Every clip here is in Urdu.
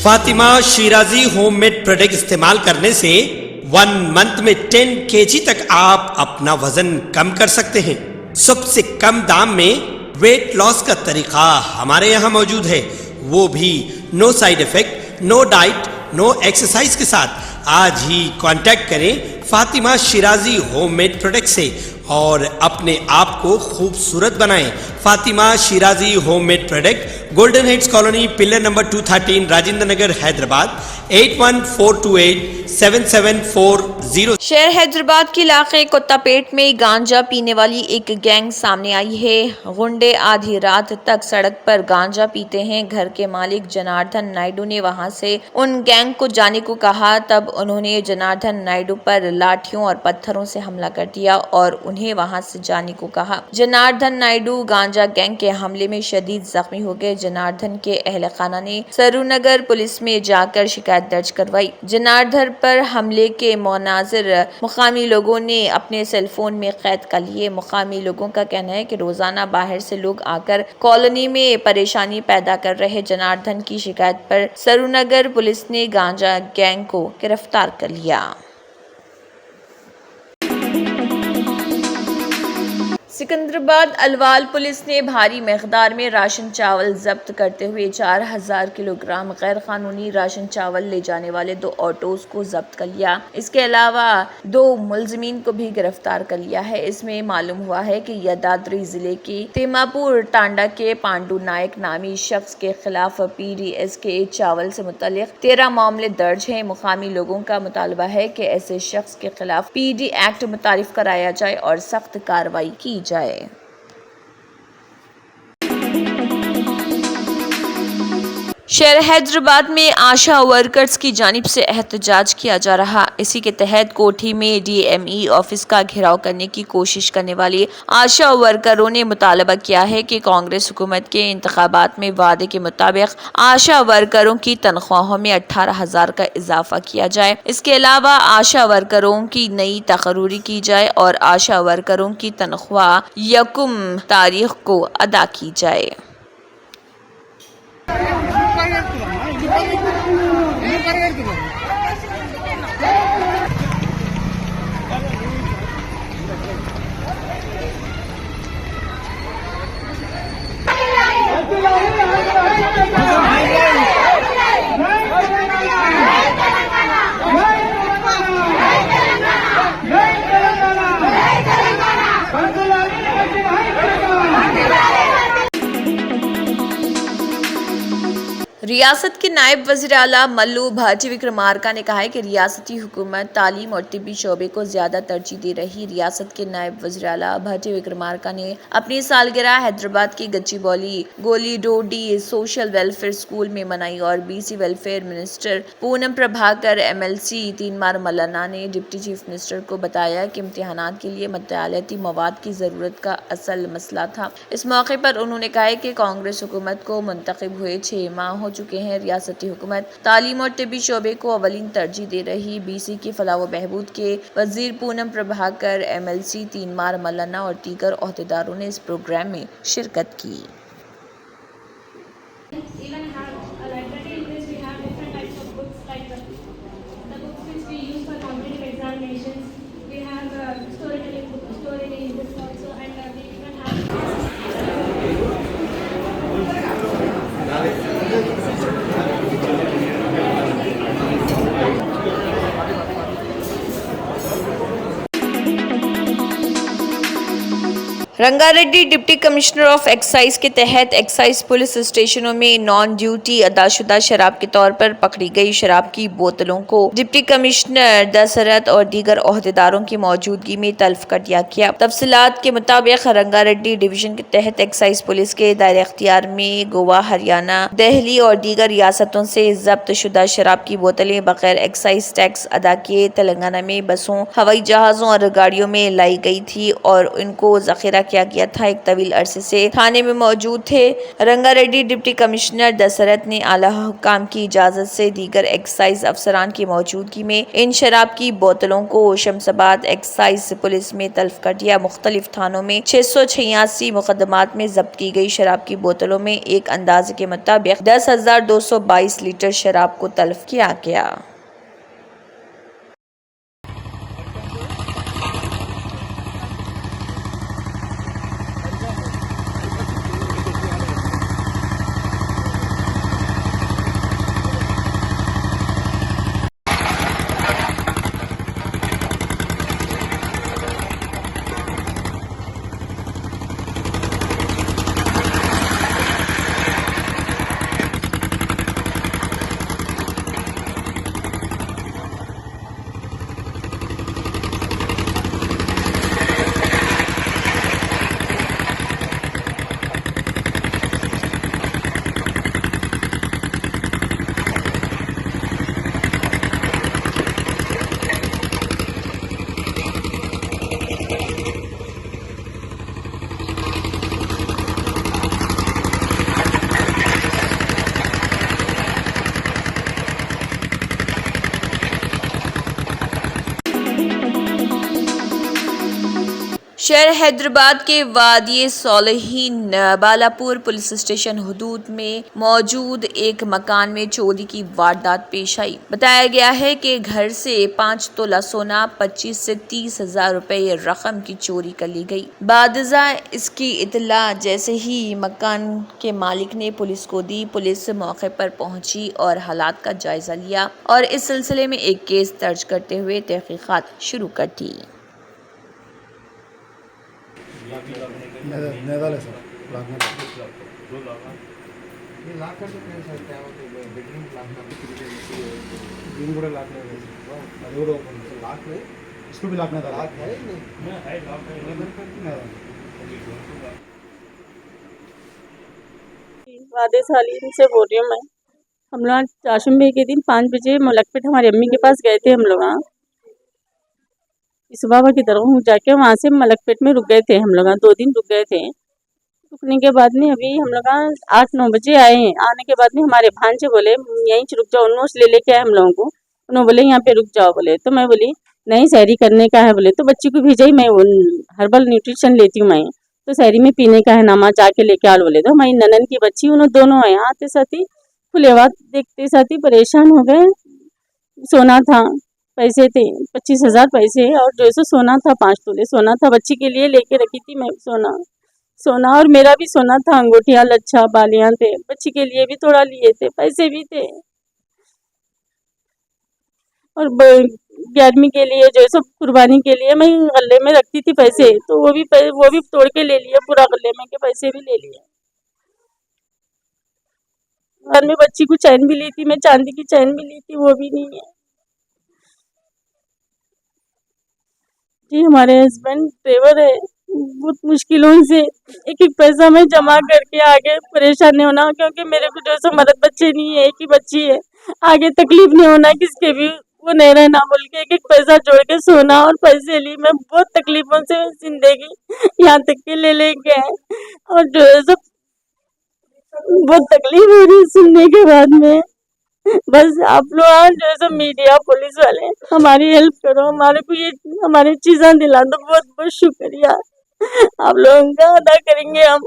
Fatima Shirazi home made product استعمال کرنے سے 1 منتھ میں 10 kg تک آپ اپنا وزن کم کر سکتے ہیں۔ سب سے کم دام میں ویٹ لاس کا طریقہ ہمارے یہاں موجود ہے، وہ بھی no side effect, no diet, no exercise کے ساتھ۔ آج ہی کانٹیکٹ کریں Fatima Shirazi home made product سے اور اپنے آپ کو خوبصورت بنائیں۔ Fatima Shirazi home made product, golden heights colony, pillar number 213، Rajendra Nagar, Hyderabad, 8142877440۔ شہر حیدرآباد کے علاقے کتا پیٹ میں گانجا پینے والی ایک گینگ سامنے آئی ہے۔ غنڈے آدھی رات تک سڑک پر گانجا پیتے ہیں۔ گھر کے مالک جناردھن نائیڈو نے وہاں سے ان گینگ کو جانے کو کہا، تب انہوں نے جناردھن نائیڈو پر لاٹھیوں اور پتھروں سے حملہ کر دیا اور انہیں وہاں سے جانے کو کہا۔ جناردھن نائیڈو گانجا گینگ کے حملے میں شدید زخمی ہو گئے۔ جناردھن کے اہل خانہ نے سرونگر پولیس میں جا کر شکایت درج کروائی۔ جناردھن پر حملے کے مناظر مقامی لوگوں نے اپنے سیل فون میں قید کر لیے۔ مقامی لوگوں کا کہنا ہے کہ روزانہ باہر سے لوگ آ کر کالونی میں پریشانی پیدا کر رہے۔ جناردھن کی شکایت پر سرونگر پولیس نے گانجا گینگ کو گرفتار کر لیا۔ سکندرآباد الوال پولیس نے بھاری مقدار میں راشن چاول ضبط کرتے ہوئے 4000 کلو گرام غیر قانونی راشن چاول لے جانے والے 2 آٹوز کو ضبط کر لیا۔ اس کے علاوہ 2 ملزمین کو بھی گرفتار کر لیا ہے۔ اس میں معلوم ہوا ہے کہ یدادری ضلع کی تیماپور ٹانڈا کے پانڈو نائک نامی شخص کے خلاف PDS کے چاول سے متعلق 13 معاملے درج ہیں۔ مقامی لوگوں کا مطالبہ ہے کہ ایسے شخص کے خلاف PD ایکٹ متعارف کرایا جائے اور سخت کارروائی کی جائے۔ شہر حیدرآباد میں آشا ورکرز کی جانب سے احتجاج کیا جا رہا۔ اسی کے تحت کوٹھی میں DME آفس کا گھیراؤ کرنے کی کوشش کرنے والے آشا ورکروں نے مطالبہ کیا ہے کہ کانگریس حکومت کے انتخابات میں وعدے کے مطابق آشا ورکروں کی تنخواہوں میں 18,000 کا اضافہ کیا جائے۔ اس کے علاوہ آشا ورکروں کی نئی تقرری کی جائے اور آشا ورکروں کی تنخواہ 1 تاریخ کو ادا کی جائے۔ ریاست کے نائب وزیر اعلیٰ ملو بھاٹی وکرمارکا نے کہا ہے کہ ریاستی حکومت تعلیم اور طبی شعبے کو زیادہ ترجیح دے رہی۔ ریاست کے نائب وزیر اعلیٰ بھاٹی وکرمارکا نے اپنی سالگرہ حیدرآباد کی گچی بولی گولی ڈوڈی سوشل ویلفیئر اسکول میں منائی اور BC welfare minister Poonam Prabhakar MLC تینمار Maulana نے ڈپٹی چیف منسٹر کو بتایا کہ امتحانات کے لیے مطالعاتی مواد کی ضرورت کا اصل مسئلہ تھا۔ اس موقع پر انہوں نے کہا کہ کانگریس حکومت کو منتخب ہوئے 6 ماہ ہو چکے ہیں۔ ریاستی حکومت تعلیم اور طبی شعبے کو اولین ترجیح دے رہی۔ BC کی فلاح و بہبود کے وزیر پونم پربھاکر MLC تینمار ملانہ اور دیگر عہدیداروں نے اس پروگرام میں شرکت کی۔ Ranga Reddy deputy commissioner of excise کے تحت ایکسائز پولیس اسٹیشنوں میں نان ڈیوٹی ادا شدہ شراب کے طور پر پکڑی گئی شراب کی بوتلوں کو ڈپٹی کمشنر دسرت اور دیگر عہدیداروں کی موجودگی میں تلف کر دیا گیا۔ تفصیلات کے مطابق رنگا ریڈی ڈویژن کے تحت ایکسائز پولیس کے دائرہ اختیار میں گوا، ہریانہ، دہلی اور دیگر ریاستوں سے ضبط شدہ شراب کی بوتلیں بغیر ایکسائز ٹیکس ادا کیے تلنگانہ میں بسوں، ہوائی جہازوں اور گاڑیوں میں لائی گئی تھی اور ان کو ذخیرہ کیا گیا تھا۔ ایک طویل عرصے سے تھانے میں موجود تھے۔ رنگا ریڈی ڈپٹی کمشنر دسرت نے اعلیٰ حکام کی اجازت سے دیگر ایکسائز افسران کی موجودگی میں ان شراب کی بوتلوں کو شمس آباد ایکسائز پولیس میں تلف کر دیا۔ مختلف تھانوں میں 686 مقدمات میں ضبط کی گئی شراب کی بوتلوں میں ایک اندازے کے مطابق 10,222 لیٹر شراب کو تلف کیا گیا۔ شہر حیدرآباد کے وادی صالحین بالاپور پولیس اسٹیشن حدود میں موجود ایک مکان میں چوری کی واردات پیش آئی۔ بتایا گیا ہے کہ گھر سے 5 تولہ سونا، 25 سے 30 ہزار روپے رقم کی چوری کر لی گئی۔ بعد ازاں اس کی اطلاع جیسے ہی مکان کے مالک نے پولیس کو دی، پولیس موقع پر پہنچی اور حالات کا جائزہ لیا اور اس سلسلے میں ایک کیس درج کرتے ہوئے تحقیقات شروع کر دی۔ وعدے سالین سے بول رہی ہوں میں۔ ہم لوگ چاشم کے دن 5 بجے ملک پیٹ ہماری امی کے پاس گئے تھے۔ ہم لوگ اس بابا کی طرف جا کے وہاں سے ملک پیٹ میں رک گئے تھے۔ ہم لوگ 2 دن رک گئے تھے۔ رکنے کے بعد میں ابھی ہم لوگ 8-9 بجے آئے ہیں۔ آنے کے بعد میں ہمارے بھانجے بولے یہیں سے رک جاؤ، انہوں سے لے کے آئے ہم لوگوں کو۔ انہوں بولے یہاں پہ رک جاؤ بولے، تو میں بولی نہیں سحری کرنے کا ہے بولے، تو بچی کو بھیجا ہی میں ہربل نیوٹریشن لیتی ہوں میں، تو سحری میں پینے کا ہے ناما جا کے لے کے آل بولے۔ تو ہماری ننن کی بچی انہوں دونوں آئے، آتے ساتھ ہی کھلے بات دیکھتے ساتھ ہی پریشان ہو گئے۔ سونا تھا، پیسے تھے 25,000 پیسے، اور جو سو سونا تھا 5 تولے سونا تھا، بچی کے لیے لے کے رکھی تھی میں سونا اور میرا بھی سونا تھا، انگوٹھیاں لچھا بالیاں تھے، بچی کے لیے بھی تھوڑا لیے تھے، پیسے بھی تھے، اور 11ویں کے لیے جو سب قربانی کے لیے میں غلے میں رکھتی تھی پیسے، تو وہ بھی توڑ کے لے لیے، پورا غلے میں کے پیسے بھی لے لیے۔ اور میں بچی کو چین بھی لی تھی، میں چاندی کی چین بھی لی تھی، وہ بھی نہیں ہے جی۔ ہمارے ہسبینڈ ڈرائیور ہے، بہت مشکلوں سے ایک پیسہ میں جمع کر کے آگے پریشان نہیں ہونا، کیونکہ میرے کو جو سو مرد بچے نہیں ہے، ایک ہی بچی ہے، آگے تکلیف نہیں ہونا کس کے بھی، وہ نہیں رہنا بول کے ایک پیسہ جوڑ کے سونا اور پیسے لی۔ میں بہت تکلیفوں سے زندگی یہاں تک کے لے گئے، اور جو سب بہت تکلیف ہو رہی سننے کے بعد میں۔ بس آپ لوگ جو ہے میڈیا پولیس والے ہماری ہیلپ کرو، ہمارے کو یہ ہماری چیزاں دلا دو، بہت بہت شکریہ آپ لوگوں کا ادا کریں گے ہم۔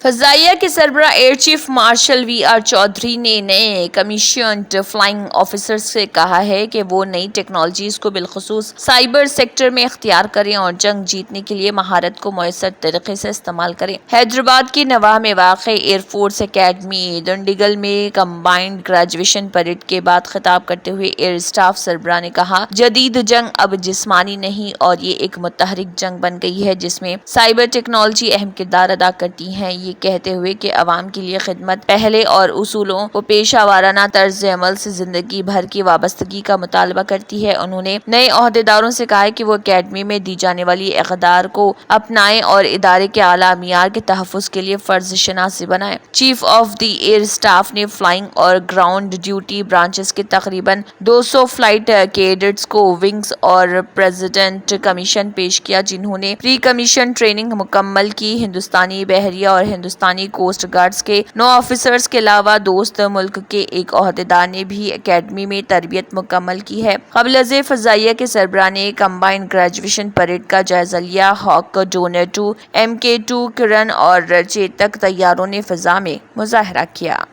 فضائیہ کے سربراہ air chief marshal V R Chaudhary نے نئے کمیشنڈ فلائنگ آفیسرز سے کہا ہے کہ وہ نئی ٹیکنالوجیز کو بالخصوص سائبر سیکٹر میں اختیار کریں اور جنگ جیتنے کے لیے مہارت کو مؤثر طریقے سے استعمال کریں۔ حیدرآباد کی نواح میں واقع ایئر فورس اکیڈمی دنڈیگل میں کمبائنڈ گریجویشن پریڈ کے بعد خطاب کرتے ہوئے ایئر اسٹاف سربراہ نے کہا، جدید جنگ اب جسمانی نہیں اور یہ ایک متحرک جنگ بن گئی ہے جس میں سائبر ٹیکنالوجی اہم کردار ادا کرتی ہے۔ یہ کہتے ہوئے کہ عوام کے لیے خدمت پہلے اور اصولوں و پیشہ وارانہ طرز عمل سے زندگی بھر کی وابستگی کا مطالبہ کرتی ہے۔ انہوں نے نئے عہدیداروں سے کہا کہ وہ اکیڈمی میں دی جانے والی اقدار کو اپنائیں اور ادارے کے اعلیٰ معیار کے تحفظ کے لیے فرض شناسی بنائیں۔ Chief of the air staff نے فلائنگ اور گراؤنڈ ڈیوٹی برانچز کے تقریباً 200 فلائٹ کیڈٹس کو ونگز اور پریزیڈنٹ کمیشن پیش کیا، جنہوں نے پری کمیشن ٹریننگ مکمل کی۔ ہندوستانی بحریہ اور ہندوستانی کوسٹ گارڈز کے 9 آفیسرز کے علاوہ دوست ملک کے ایک عہدیدار نے بھی اکیڈمی میں تربیت مکمل کی ہے۔ قبل از فضائیہ کے سربراہ نے کمبائنڈ گریجویشن پریڈ کا جائزہ لیا۔ ہاک ڈونر 2 MK2 کرن اور چیتک طیاروں نے فضا میں مظاہرہ کیا۔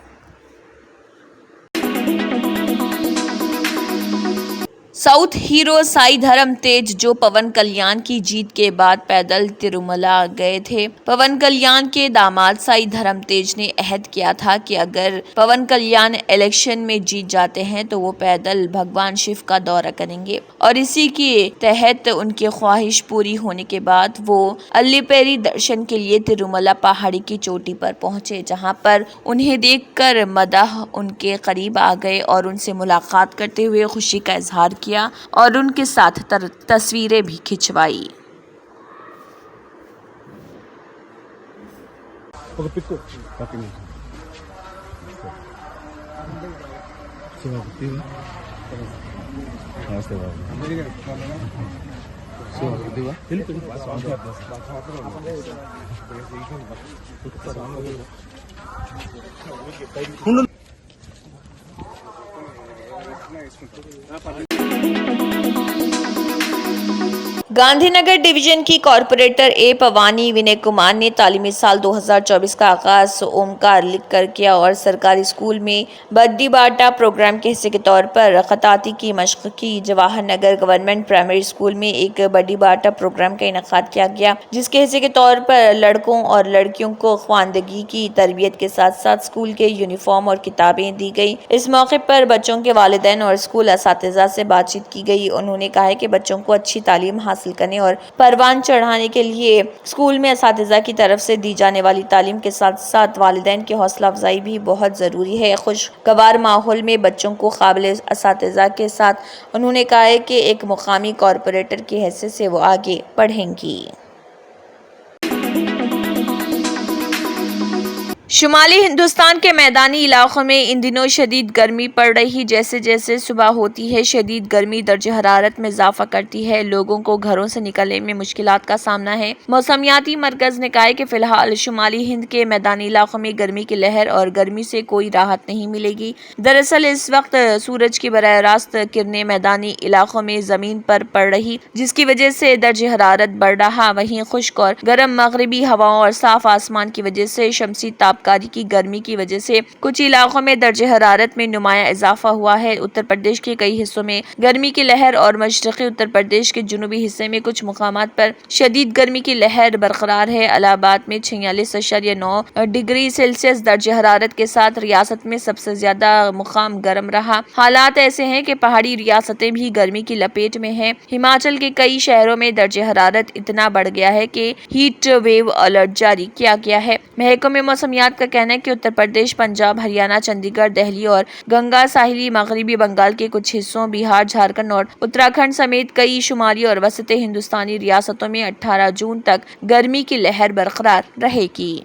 ساؤتھ ہیرو سائی دھرم تیج جو پون کلیان کی جیت کے بعد پیدل تروملا گئے تھے۔ پون کلیان کے داماد سائی دھرم تیج نے عہد کیا تھا کہ اگر پون کلیان الیکشن میں جیت جاتے ہیں تو وہ پیدل بھگوان شیو کا دورہ کریں گے، اور اسی کے تحت ان کی خواہش پوری ہونے کے بعد وہ الّیپیری درشن کے لیے تروملا پہاڑی کی چوٹی پر پہنچے، جہاں پر انہیں دیکھ کر مداح ان کے قریب آ گئے اور ان سے ملاقات کرتے ہوئے خوشی کا اظہار کیا اور ان کے ساتھ تصویریں بھی کھنچوائی۔ گاندھی نگر ڈویژن کی کارپوریٹر اے پوانی ونے کمار نے تعلیمی سال 2024 کا آغاز اومکار لکھ کر کیا اور سرکاری اسکول میں بڈی باٹا پروگرام کے حصے کے طور پر خطاطی کی مشق کی۔ Jawahar Nagar government primary school میں ایک بڈی باٹا پروگرام کا انعقاد کیا گیا، جس کے حصے کے طور پر لڑکوں اور لڑکیوں کو خواندگی کی تربیت کے ساتھ ساتھ اسکول کے یونیفارم اور کتابیں دی گئی۔ اس موقع پر بچوں کے والدین اور اسکول اساتذہ سے بات چیت کی گئی۔ انہوں نے کہا کہ بچوں کو اچھی تعلیم حاصل کرنے اور پروان چڑھانے کے لیے اسکول میں اساتذہ کی طرف سے دی جانے والی تعلیم کے ساتھ ساتھ والدین کی حوصلہ افزائی بھی بہت ضروری ہے۔ خوشگوار ماحول میں بچوں کو قابل اساتذہ کے ساتھ انہوں نے کہا کہ ایک مقامی کارپوریٹر کی حیثیت سے وہ آگے بڑھیں گی۔ شمالی ہندوستان کے میدانی علاقوں میں ان دنوں شدید گرمی پڑ رہی، جیسے جیسے صبح ہوتی ہے شدید گرمی درجہ حرارت میں اضافہ کرتی ہے، لوگوں کو گھروں سے نکلنے میں مشکلات کا سامنا ہے۔ موسمیاتی مرکز نے کہا ہے کہ فی الحال شمالی ہند کے میدانی علاقوں میں گرمی کی لہر اور گرمی سے کوئی راحت نہیں ملے گی۔ دراصل اس وقت سورج کی براہ راست کرنیں میدانی علاقوں میں زمین پر پڑ رہی، جس کی وجہ سے درجہ حرارت بڑھ رہا۔ وہیں خشک اور گرم مغربی ہواؤں اور صاف آسمان کی وجہ سے شمسی تابکاری کی گرمی کی وجہ سے کچھ علاقوں میں درجہ حرارت میں نمایاں اضافہ ہوا ہے۔ اتر پردیش کے کئی حصوں میں گرمی کی لہر اور مشرقی اتر پردیش کے جنوبی حصے میں کچھ مقامات پر شدید گرمی کی لہر برقرار ہے۔ الہ آباد میں 46.9 ڈگری سیلسیس درجہ حرارت کے ساتھ ریاست میں سب سے زیادہ مقام گرم رہا۔ حالات ایسے ہیں کہ پہاڑی ریاستیں بھی گرمی کی لپیٹ میں ہیں۔ ہماچل کے کئی شہروں میں درجہ حرارت اتنا بڑھ گیا ہے کہ ہیٹ ویو الرٹ جاری کیا گیا ہے۔ محکمہ موسمیات کا کہنا ہے کہ اتر پردیش، پنجاب، ہریانہ، چندی گڑھ، دہلی اور گنگا ساحلی مغربی بنگال کے کچھ حصوں، بہار، جھارکھنڈ اور اتراکھنڈ سمیت کئی شمالی اور وسط ہندوستانی ریاستوں میں 18 جون تک گرمی کی لہر برقرار رہے گی۔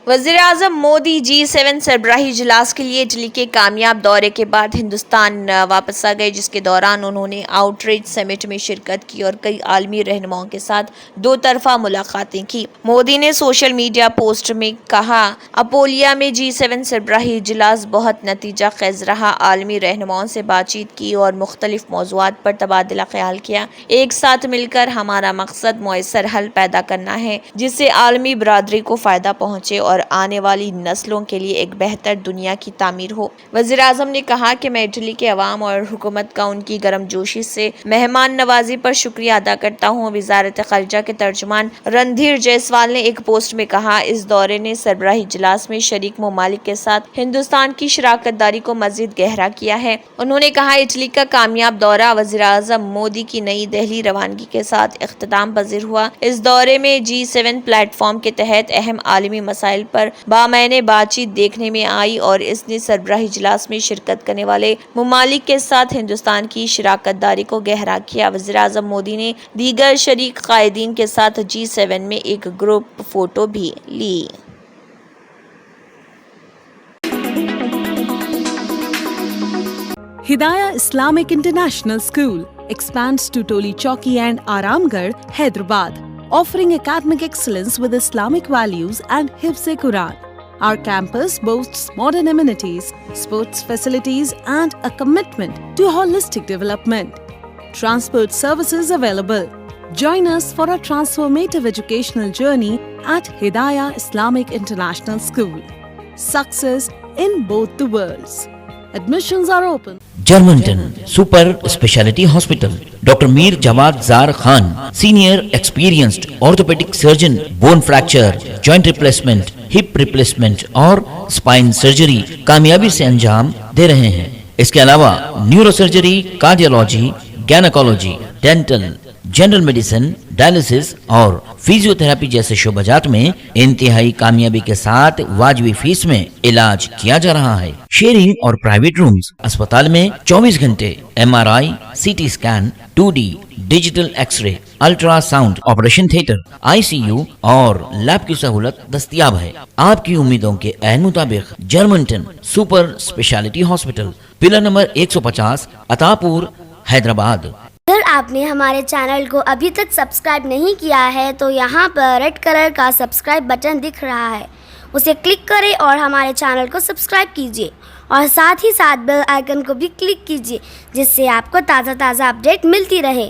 وزیراعظم مودی G7 سربراہی اجلاس کے لیے اٹلی کے کامیاب دورے کے بعد ہندوستان واپس آ گئے، جس کے دوران انہوں نے آؤٹ ریچ سمٹ میں شرکت کی اور کئی عالمی رہنماؤں کے ساتھ دو طرفہ ملاقاتیں کی۔ مودی نے سوشل میڈیا پوسٹ میں کہا، اپولیا میں G7 سربراہی اجلاس بہت نتیجہ خیز رہا۔ عالمی رہنماؤں سے بات چیت کی اور مختلف موضوعات پر تبادلہ خیال کیا۔ ایک ساتھ مل کر ہمارا مقصد مؤثر حل پیدا کرنا ہے جس سے عالمی برادری کو فائدہ پہنچے اور اور آنے والی نسلوں کے لیے ایک بہتر دنیا کی تعمیر ہو۔ وزیر اعظم نے کہا کہ میں اٹلی کے عوام اور حکومت کا ان کی گرم جوشی سے مہمان نوازی پر شکریہ ادا کرتا ہوں۔ وزارت خارجہ کے ترجمان رندھیر جیسوال نے ایک پوسٹ میں کہا، اس دورے نے سربراہی اجلاس میں شریک ممالک کے ساتھ ہندوستان کی شراکت داری کو مزید گہرا کیا ہے۔ انہوں نے کہا، اٹلی کا کامیاب دورہ وزیر اعظم مودی کی نئی دہلی روانگی کے ساتھ اختتام پذیر ہوا۔ اس دورے میں G7 پلیٹ فارم کے تحت اہم عالمی مسائل پر بامعنی بات چیت دیکھنے میں آئی اور اس نے سربراہی اجلاس میں شرکت کرنے والے ممالک کے ساتھ ہندوستان کی شراکت داری کو گہرا کیا۔ وزیر اعظم مودی نے دیگر شریک قائدین کے ساتھ G7 میں ایک گروپ فوٹو بھی لی۔ Hidayah Islamic International School expands to Toli Chowki and Aramgarh, Hyderabad, offering academic excellence with Islamic values and Hifz-e-Quran. Our campus boasts modern amenities, sports facilities, and a commitment to holistic development. Transport services available. Join us for a transformative educational journey at Hidayah Islamic International School. Success in both the worlds. Admissions are open. Germantown Super Speciality Hospital. Dr. Mir Jawad Zar Khan, Senior Experienced Orthopedic Surgeon, Bone Fracture, Joint Replacement, Hip Replacement اور Spine Surgery کامیابی سے انجام دے رہے ہیں۔ اس کے علاوہ neurosurgery, cardiology, gynaecology, dental, general medicine, dialysis اور فیزیو تھراپی جیسے شعبات میں انتہائی کامیابی کے ساتھ واجبی فیس میں علاج کیا جا رہا ہے۔ شیئرنگ اور پرائیویٹ رومز، اسپتال میں 24 گھنٹے MRI، CT scan, 2D digital X ray, ultra sound, operation theatre, ICU اور لیب کی سہولت دستیاب ہے۔ آپ کی امیدوں کے عین مطابق Germanten super speciality hospital, pillar number 150، Attapur, Hyderabad. اگر آپ نے ہمارے چینل کو ابھی تک سبسکرائب نہیں کیا ہے تو یہاں پر ریڈ کلر کا سبسکرائب بٹن دکھ رہا ہے، اسے کلک کریں اور ہمارے چینل کو سبسکرائب کیجیے اور ساتھ ہی ساتھ بیل آئیکن کو بھی کلک کیجیے، جس سے آپ کو تازہ اپڈیٹ ملتی رہے۔